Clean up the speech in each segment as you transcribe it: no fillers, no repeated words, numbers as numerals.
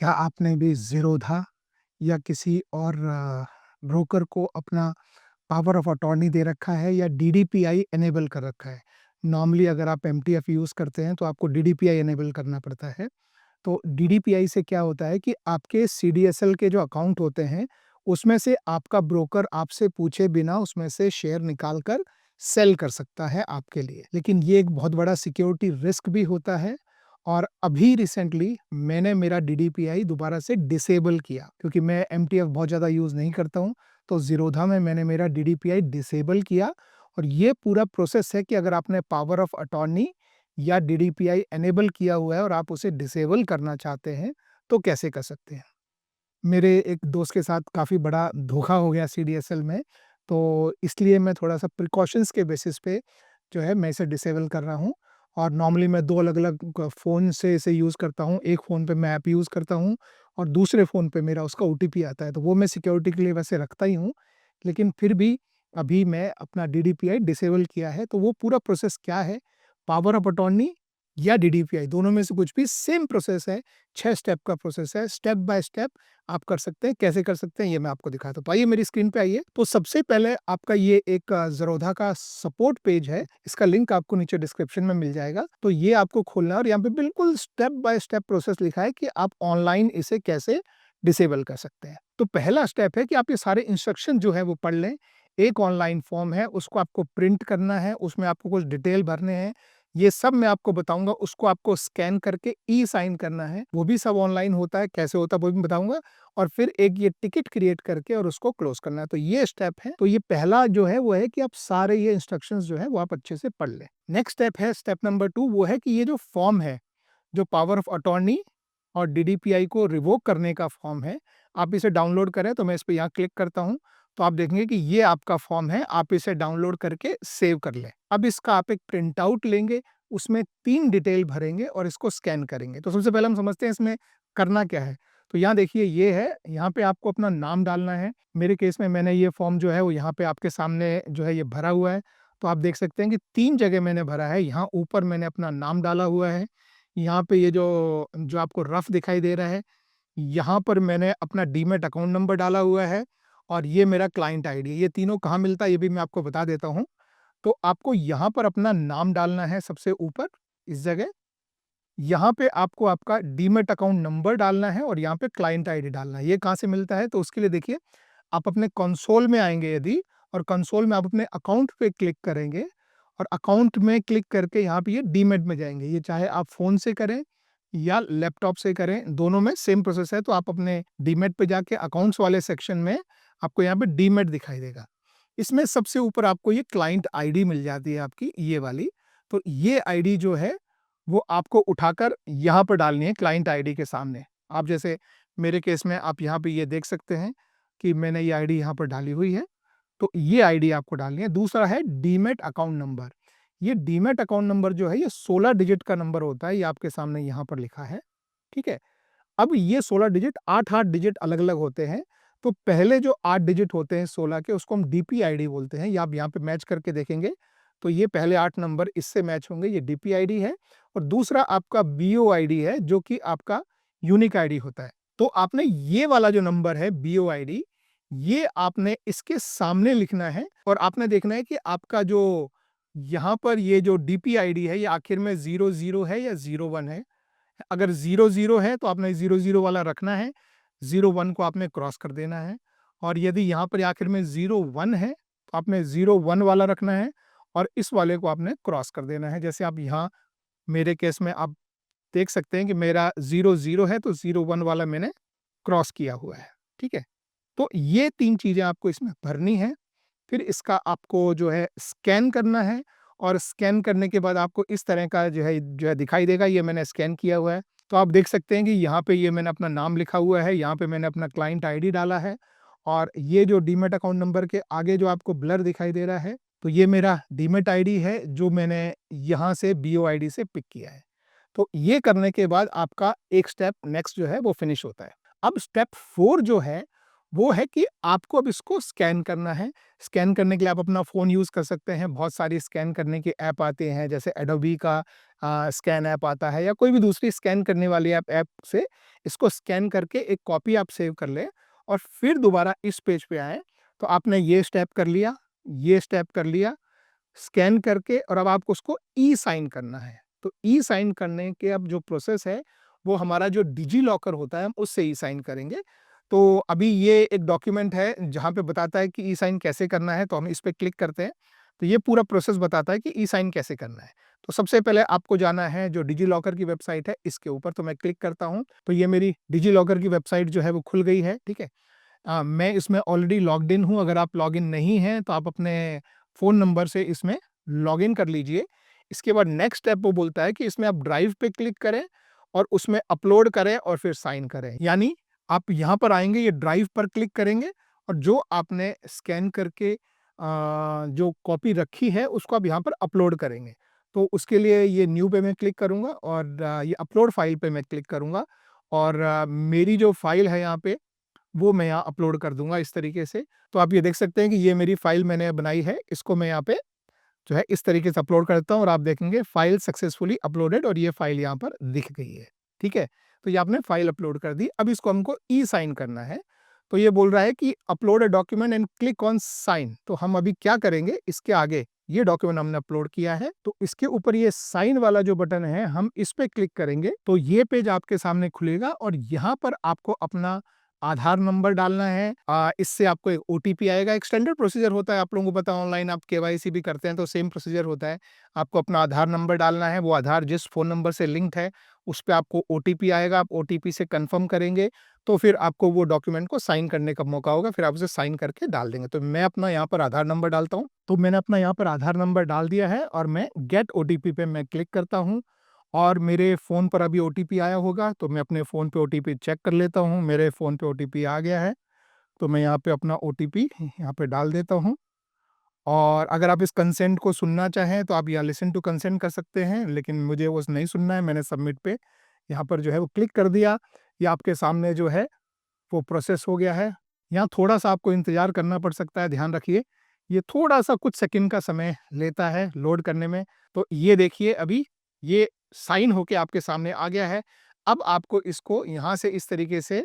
क्या आपने भी ज़ीरोधा या किसी और ब्रोकर को अपना पावर ऑफ अटॉर्नी दे रखा है या डीडीपीआई इनेबल कर रखा है? नॉर्मली अगर आप एमटीएफ यूज़ करते हैं तो आपको डीडीपीआई इनेबल करना पड़ता है। तो डीडीपीआई से क्या होता है कि आपके सीडीएसएल के जो अकाउंट होते हैं, उसमें से आपका ब्रोकर आपसे पूछे बिना उसमें से शेयर निकाल कर सेल कर सकता है आपके लिए। लेकिन ये एक बहुत बड़ा सिक्योरिटी रिस्क भी होता है और अभी रिसेंटली मैंने मेरा डीडीपीआई दोबारा से डिसेबल किया क्योंकि मैं एमटीएफ बहुत ज़्यादा यूज़ नहीं करता हूँ। तो ज़ीरोधा में मैंने मेरा डीडीपीआई डिसेबल किया और ये पूरा प्रोसेस है कि अगर आपने पावर ऑफ अटॉर्नी या डीडीपीआई इनेबल किया हुआ है और आप उसे डिसेबल करना चाहते हैं, तो कैसे कर सकते हैं? मेरे एक दोस्त के साथ काफ़ी बड़ा धोखा हो गया सीडीएसएल में, तो इसलिए मैं थोड़ा-सा प्रिकॉशंस के बेसिस पे जो है मैं इसे डिसेबल कर रहा हूँ और नॉर्मली मैं 2 अलग-अलग फ़ोन से इसे यूज़ करता हूँ। एक फ़ोन पे मैं ऐप यूज़ करता हूँ और दूसरे फ़ोन पे मेरा उसका ओटीपी आता है, तो वो मैं सिक्योरिटी के लिए वैसे रखता ही हूँ। लेकिन फिर भी अभी मैं अपना डीडीपीआई डिसेबल किया है, तो वो पूरा प्रोसेस क्या है, पावर ऑफ अटॉर्नी या डीडीपीआई दोनों में से कुछ भी सेम प्रोसेस है, 6 स्टेप का प्रोसेस है, स्टेप बाय स्टेप आप कर सकते हैं। कैसे कर सकते हैं ये मैं आपको दिखाता हूँ। तो आइए मेरी स्क्रीन पे आइए। तो सबसे पहले आपका ये एक ज़ेरोधा का सपोर्ट पेज है, इसका लिंक आपको नीचे डिस्क्रिप्शन में मिल जाएगा। तो ये आपको खोलना है और यहाँ पे बिल्कुल स्टेप बाय स्टेप प्रोसेस लिखा है कि आप ऑनलाइन इसे कैसे डिसेबल कर सकते हैं। तो पहला स्टेप है कि आप ये सारे इंस्ट्रक्शन जो है वो पढ़ लें। एक ऑनलाइन फॉर्म है, उसको आपको प्रिंट करना है, उसमें आपको कुछ डिटेल भरने हैं। ये सब मैं आपको बताऊँगा, उसको आपको स्कैन करके ई-साइन करना है, वो भी सब ऑनलाइन होता है, कैसे होता है वो भी बताऊँगा। और फिर एक ये टिकट क्रिएट करके और उसको क्लोज़ करना है। तो ये स्टेप है। तो ये पहला जो है वो है कि आप सारे ये इंस्ट्रक्शंस जो है वो आप अच्छे से पढ़ लें। नेक्स्ट स्टेप है स्टेप नंबर 2 वो है कि ये जो फॉर्म है, जो पावर ऑफ अटॉर्नी और डीडीपीआई को रिवोक करने का फॉर्म है, आप इसे डाउनलोड करें तो मैं इस पे यहाँ क्लिक करता हूँ, तो आप देखेंगे कि ये आपका फॉर्म है, आप इसे डाउनलोड करके सेव कर लें। अब इसका आप एक प्रिंट आउट लेंगे, उसमें 3 डिटेल भरेंगे और इसको स्कैन करेंगे। तो सबसे पहले हम समझते हैं इसमें करना क्या है। तो यहाँ देखिए ये है, यहाँ पे आपको अपना नाम डालना है। मेरे केस में मैंने ये फॉर्म जो है वो यहाँ पे आपके सामने जो है ये भरा हुआ है। तो आप देख सकते हैं कि 3 जगह मैंने भरा है। यहाँ ऊपर मैंने अपना नाम डाला हुआ है। यहाँ पे ये जो जो आपको रफ दिखाई दे रहा है, यहाँ पर मैंने अपना डीमैट अकाउंट नंबर डाला हुआ है और ये मेरा क्लाइंट आईडी है। ये तीनों कहाँ मिलता है ये भी मैं आपको बता देता हूँ। तो आपको यहाँ पर अपना नाम डालना है सबसे ऊपर इस जगह। यहाँ पे आपको आपका डीमैट अकाउंट नंबर डालना है और यहाँ पे क्लाइंट आईडी डालना है। ये कहाँ से मिलता है? तो उसके लिए देखिए, आप अपने कंसोल में आएँगे यदि और कंसोल में आप अपने अकाउंट पे क्लिक करेंगे और अकाउंट में क्लिक करके यहाँ पे ये डीमैट में जाएँगे। ये चाहे आप फ़ोन से करें या लैपटॉप से करें, दोनों में सेम प्रोसेस है। तो आप अपने डीमैट पे जाके अकाउंट्स वाले सेक्शन में आपको यहाँ पे डीमैट दिखाई देगा। इसमें सबसे ऊपर आपको ये क्लाइंट आईडी मिल जाती है आपकी, ये वाली। तो ये आईडी जो है वो आपको उठाकर यहाँ पर डालनी है क्लाइंट आईडी के सामने। आप जैसे मेरे केस में आप यहाँ पे ये देख सकते हैं कि मैंने ये आईडी यहाँ पर डाली हुई है, तो ये आईडी आपको डालनी है। दूसरा है डीमैट अकाउंट नंबर। ये डीमैट अकाउंट नंबर जो है ये 16 डिजिट का नंबर होता है, ये आपके सामने यहाँ पर लिखा है, ठीक है? अब ये 16 डिजिट 8-8 डिजिट अलग-अलग होते हैं, तो पहले जो 8 डिजिट होते हैं 16 के उसको हम डीपीआईडी बोलते हैं। ये आप यहाँ पे मैच करके देखेंगे, तो ये पहले 8 नंबर इससे मैच होंगे, ये डीपीआईडी है और दूसरा आपका बीओआईडी है जो कि आपका यूनिक आईडी होता है। तो आपने ये वाला जो नंबर है बीओआईडी, ये आपने इसके सामने लिखना है और आपने देखना है कि आपका जो यहाँ पर ये जो डीपीआईडी है ये आखिर में 00 है या 01 है। अगर 00 है तो आपने 00 वाला रखना है, 01 को आपने क्रॉस कर देना है और यदि यहाँ पर आखिर में 01 है, तो आपने 01 वाला रखना है और इस वाले को आपने क्रॉस कर देना है। जैसे आप यहाँ मेरे केस में आप देख सकते हैं कि मेरा 00 है, तो 01 वाला मैंने क्रॉस किया हुआ है, ठीक है? तो ये 3 चीज़ें आपको इसमें भरनी है। फिर इसका आपको जो है स्कैन करना है और स्कैन करने के बाद आपको इस तरह का जो है दिखाई देगा, ये मैंने स्कैन किया हुआ है। तो आप देख सकते हैं कि यहाँ पे ये मैंने अपना नाम लिखा हुआ है, यहाँ पे मैंने अपना क्लाइंट आईडी डाला है और ये जो डीमैट अकाउंट नंबर के आगे जो आपको ब्लर दिखाई दे रहा है, तो ये मेरा डीमैट आईडी है जो मैंने यहाँ से बीओआईडी से पिक किया है। तो ये करने के बाद आपका एक स्टेप नेक्स्ट जो है वो फिनिश होता है। अब स्टेप 4 जो है वो है कि आपको अब इसको स्कैन करना है। स्कैन करने के लिए आप अपना फ़ोन यूज़ कर सकते हैं। बहुत सारी स्कैन करने के ऐप आते हैं, जैसे एडोबी का स्कैन ऐप आता है या कोई भी दूसरी स्कैन करने वाली ऐप से इसको स्कैन करके एक कॉपी आप सेव कर लें और फिर दोबारा इस पेज पे आएँ। तो आपने ये स्टेप कर लिया, ये स्टेप कर लिया, स्कैन करके और अब आपको उसको ई-साइन करना है। तो ई-साइन करने के अब जो प्रोसेस है, वो हमारा जो डिजी लॉकर होता है, हम उससे ई-साइन करेंगे। तो अभी ये एक डॉक्यूमेंट है, जहाँ पे बताता है कि ई-साइन कैसे करना है, तो हम इस पे क्लिक करते हैं। तो ये पूरा प्रोसेस बताता है कि ई-साइन कैसे करना है। तो सबसे पहले आपको जाना है जो डिजी लॉकर की वेबसाइट है, इसके ऊपर, तो मैं क्लिक करता हूँ। तो ये मेरी डिजी लॉकर की वेबसाइट जो है, वो खुल गई है, ठीक है? मैं इसमें ऑलरेडी लॉग्ड इन हूँ, अगर आप लॉगिन नहीं हैं, तो आप अपने फ़ोन नंबर से इसमें लॉगिन कर लीजिए। इसके बाद नेक्स्ट स्टेप वो बोलता है कि इसमें आप ड्राइव पे क्लिक करें और उसमें अपलोड करें और फिर साइन करें। यानी आप यहाँ पर आएँगे, ये ड्राइव पर क्लिक करेंगे और जो आपने स्कैन करके जो कॉपी रखी है, उसको आप यहाँ पर अपलोड करेंगे। तो उसके लिए ये न्यू पे मैं क्लिक करूँगा और ये अपलोड फाइल पे मैं क्लिक करूँगा और मेरी जो फाइल है यहाँ पे, वो मैं यहाँ अपलोड कर दूँगा इस तरीके से। तो आप ये देख सकते हैं कि ये मेरी फाइल मैंने बनाई है, इसको मैं यहाँ पे जो है इस तरीके से अपलोड करता हूँ और आप देखेंगे फाइल सक्सेसफुली अपलोडेड और ये फाइल यहाँ पर दिख गई है, ठीक है? तो ये आपने फाइल अपलोड कर दी, अब इसको हमको ई-साइन करना है। तो ये बोल रहा है कि upload a document and click on sign. तो हम अभी क्या करेंगे, इसके आगे ये डॉक्यूमेंट हमने अपलोड किया है, तो इसके ऊपर ये साइन वाला जो बटन है, हम इस पे क्लिक करेंगे, तो ये पेज आपके सामने खुलेगा और यहाँ पर आपको अपना आधार नंबर डालना है। इससे आपको एक ओटीपी आएगा। एक स्टैंडर्ड प्रोसीजर होता है, आप लोगों को पता है, ऑनलाइन आप केवाईसी भी करते हैं तो सेम प्रोसीजर होता है। आपको अपना आधार नंबर डालना है, वो आधार जिस फ़ोन नंबर से लिंक्ड है, उस पे आपको ओटीपी आएगा। आप ओटीपी से कन्फर्म करेंगे, तो फिर आपको वो डॉक्यूमेंट को साइन करने का मौका होगा, फिर आप उसे साइन करके डाल देंगे। तो मैं अपना यहाँ पर आधार नंबर डालता हूँ। तो मैंने अपना यहाँ पर आधार नंबर डाल दिया है और मैं गेट ओटीपी पे मैं क्लिक करता हूँ और मेरे फ़ोन पर अभी ओटीपी आया होगा, तो मैं अपने फ़ोन पे ओटीपी चेक कर लेता हूँ। मेरे फ़ोन पे ओटीपी आ गया है, तो मैं यहाँ पे अपना ओटीपी यहाँ पे डाल देता हूँ और अगर आप इस कंसेंट को सुनना चाहें, तो आप यहाँ लिसन टू कंसेंट कर सकते हैं, लेकिन मुझे वो नहीं सुनना है। मैंने सबमिट पे यहाँ पर जो है वो क्लिक कर दिया। ये आपके सामने जो है वो प्रोसेस हो गया है। यहाँ थोड़ा-सा आपको इंतज़ार करना पड़ सकता है, ध्यान रखिए। ये थोड़ा-सा कुछ सेकंड का समय लेता है लोड करने में। तो ये देखिए, अभी ये साइन होके आपके सामने आ गया है। अब आपको इसको यहाँ से इस तरीके से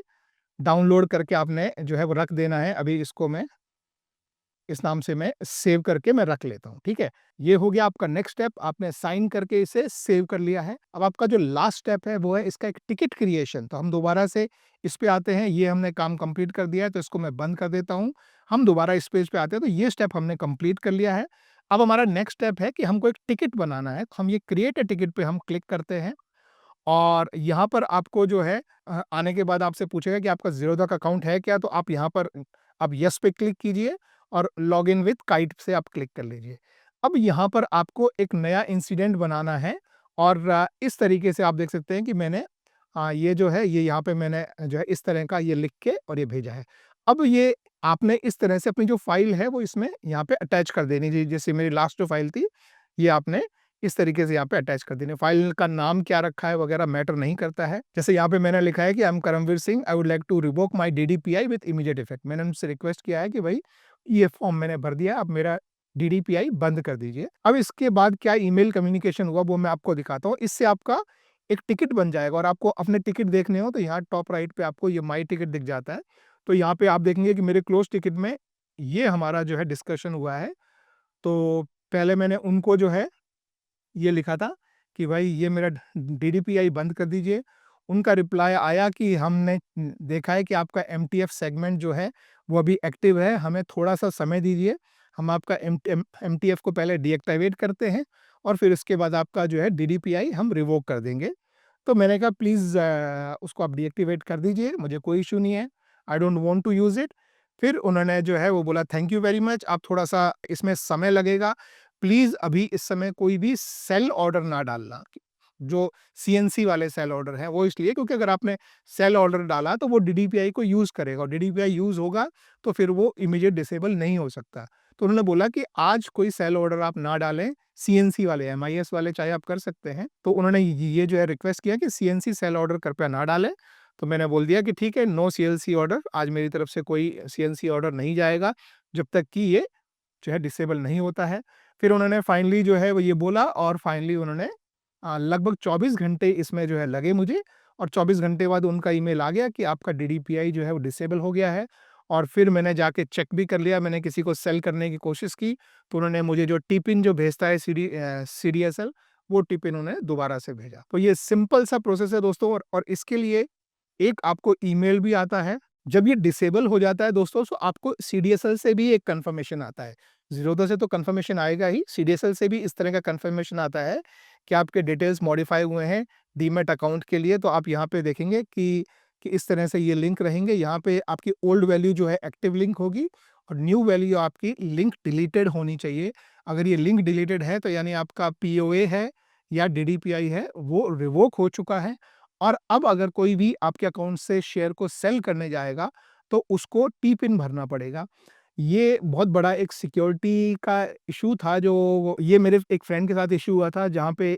डाउनलोड करके आपने जो है वो रख देना है। अभी इसको मैं इस नाम से मैं सेव करके मैं रख लेता हूँ, ठीक है? ये हो गया आपका नेक्स्ट स्टेप, आपने साइन करके इसे सेव कर लिया है। अब आपका जो लास्ट स्टेप है वो है इसका एक टिकट क्रिएशन। तो हम दोबारा से इस पे आते हैं, ये हमने काम कंप्लीट कर दिया है, तो इसको मैं बंद कर देता हूँ। हम दोबारा इस पेज पे आते हैं, तो ये स्टेप हमने कंप्लीट कर लिया है। अब हमारा नेक्स्ट स्टेप है कि हमको एक टिकट बनाना है, तो हम ये क्रिएट अ टिकट पे हम क्लिक करते हैं और यहाँ पर आपको जो है आने के बाद आपसे पूछेगा कि आपका ज़ीरोधा का अकाउंट है क्या? तो आप यहाँ पर अब येस पे क्लिक कीजिए और लॉगिन विथ काइट से आप क्लिक कर लीजिए। अब यहाँ पर आपको एक नया इंसिडेंट बनाना है और इस तरीके से आप देख सकते हैं कि मैंने ये जो है ये यहाँ पे मैंने जो है इस तरह का ये लिख के और ये भेजा है। अब ये आपने इस तरह से अपनी जो फ़ाइल है वो इसमें यहाँ पे अटैच कर देनी चाहिए। जैसे मेरी लास्ट जो फ़ाइल थी, ये आपने इस तरीके से यहाँ पे अटैच कर देनी है। फ़ाइल का नाम क्या रखा है वगैरह मैटर नहीं करता है। जैसे यहाँ पे मैंने लिखा है कि I am Karamveer Singh, I would like to revoke my DDPI with immediate effect. मैंने उनसे रिक्वेस्ट किया है कि भाई ये फॉर्म मैंने भर दिया है, अब मेरा डीडीपीआई बंद कर दीजिए। अब इसके बाद क्या ईमेल कम्युनिकेशन हुआ वो मैं आपको दिखाता हूँ। इससे आपका एक टिकट बन जाएगा और आपको अपने टिकट देखने हो तो यहाँ टॉप राइट पे आपको ये माई टिकट दिख जाता है। तो यहाँ पे आप देखेंगे कि मेरे क्लोज़ टिकट में ये हमारा जो है डिस्कशन हुआ है। तो पहले मैंने उनको जो है ये लिखा था कि भाई ये मेरा डीडीपीआई बंद कर दीजिए। उनका रिप्लाई आया कि हमने देखा है कि आपका एमटीएफ सेगमेंट जो है वो अभी एक्टिव है, हमें थोड़ा-सा समय दीजिए। हम आपका एमटीएफ को पहले डीएक्टिवेट करते हैं और फिर उसके बाद आपका जो है डीडीपीआई हम रिवोक कर देंगे। तो मैंने कहा प्लीज़ उसको आप डीएक्टिवेट कर दीजिए, मुझे कोई इश्यू नहीं है। I don't want to use it. फिर उन्होंने जो है वो बोला थैंक यू वेरी मच, आप थोड़ा-सा इसमें समय लगेगा। प्लीज़ अभी इस समय कोई भी सेल ऑर्डर ना डालना। जो सीएनसी वाले सेल ऑर्डर हैं, वो इसलिए क्योंकि अगर आपने सेल ऑर्डर डाला तो वो डीडीपीआई को यूज़ करेगा और डीडीपीआई यूज़ होगा तो फिर वो इमीडिएट डिसेबल नहीं हो सकता। तो उन्होंने बोला कि आज कोई सेल ऑर्डर आप ना डालें, सीएनसी वाले, एमआईएस वाले चाहे आप कर सकते हैं। तो उन्होंने ये जो है रिक्वेस्ट किया कि सीएनसी सेल ऑर्डर कृपया ना डालें। तो मैंने बोल दिया कि ठीक है, नो सीएलसी ऑर्डर, आज मेरी तरफ से कोई सीएनसी ऑर्डर नहीं जाएगा जब तक कि ये जो है डिसेबल नहीं होता है। फिर उन्होंने फाइनली जो है वो ये बोला और फाइनली उन्होंने लगभग 24 घंटे इसमें जो है लगे मुझे, और 24 घंटे बाद उनका ईमेल आ गया कि आपका डीडीपीआई जो है वो डिसेबल हो गया है। और फिर मैंने जाके चेक भी कर लिया, मैंने किसी को सेल करने की कोशिश की, तो उन्होंने मुझे जो टिप-इन जो भेजता है सीडीएसएल, वो टिप-इन उन्होंने दोबारा से भेजा। तो ये सिंपल सा प्रोसेस है दोस्तों, और इसके लिए एक आपको ईमेल भी आता है। जब ये डिसेबल हो जाता है दोस्तों, तो आपको सीडीएसएल से भी एक कन्फर्मेशन आता है। ज़ीरोधा से तो कन्फर्मेशन आएगा ही, सीडीएसएल से भी इस तरह का कन्फर्मेशन आता है कि आपके डिटेल्स मॉडिफाई हुए हैं डीमैट अकाउंट के लिए। तो आप यहाँ पे देखेंगे कि इस तरह से ये लिंक रहेंगे। यहाँ पे आपकी ओल्ड वैल्यू जो है एक्टिव लिंक होगी, और न्यू वैल्यू आपकी लिंक डिलीटेड होनी चाहिए। अगर ये लिंक डिलीटेड है तो यानी आपका पीओए है या डीडीपीआई है, वो रिवोक हो चुका है। और अब अगर कोई भी आपके अकाउंट से शेयर को सेल करने जाएगा, तो उसको टी-पिन भरना पड़ेगा। ये बहुत बड़ा एक सिक्योरिटी का इश्यू था, जो ये मेरे एक फ्रेंड के साथ इश्यू हुआ था, जहाँ पे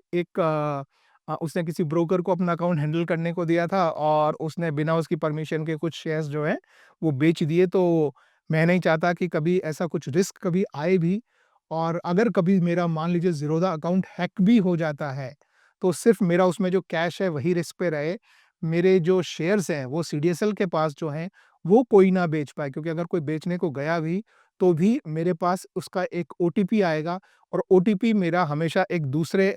उसने किसी ब्रोकर को अपना अकाउंट हैंडल करने को दिया था, और उसने बिना उसकी परमिशन के कुछ शेयर्स जो हैं, वो बेच दिए। तो मैं नहीं चाहता कि कभी ऐसा कुछ रिस्क कभी आए भी, और अगर कभी मेरा मान लीजिए ज़ीरोधा अकाउंट हैक भी हो जाता है, तो सिर्फ़ मेरा उसमें जो कैश है वही रिस्क पे रहे। मेरे जो शेयर्स हैं वो सीडीएसएल के पास जो हैं, वो कोई ना बेच पाए, क्योंकि अगर कोई बेचने को गया भी, तो भी मेरे पास उसका एक ओटीपी आएगा, और ओटीपी मेरा हमेशा एक दूसरे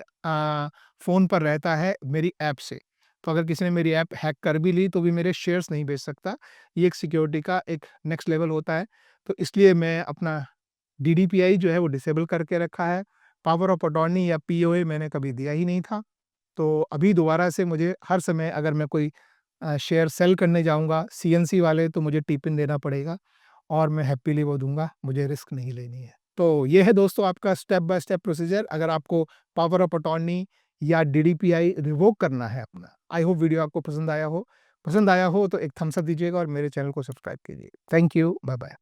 फ़ोन पर रहता है मेरी ऐप से। तो अगर किसी ने मेरी ऐप हैक कर भी ली, तो भी मेरे शेयर्स नहीं बेच सकता। ये एक सिक्योरिटी का एक नेक्स्ट लेवल होता है। तो इसलिए मैं अपना डीडीपीआई जो है वो डिसेबल करके रखा है। पावर ऑफ अटॉर्नी या पीओए मैंने कभी दिया ही नहीं था। तो अभी दोबारा से मुझे हर समय अगर मैं कोई शेयर सेल करने जाऊँगा सीएनसी वाले, तो मुझे टिप-इन देना पड़ेगा, और मैं हैपीली वो दूँगा, मुझे रिस्क नहीं लेनी है। तो ये है दोस्तों आपका स्टेप बाय स्टेप प्रोसीजर, अगर आपको पावर ऑफ अटॉर्नी या डीडीपीआई रिवोक करना है अपना। आई होप वीडियो आपको पसंद आया हो। पसंद आया हो तो एक थम्स अप दीजिएगा, और मेरे चैनल को सब्सक्राइब कीजिए। Thank you, bye-bye.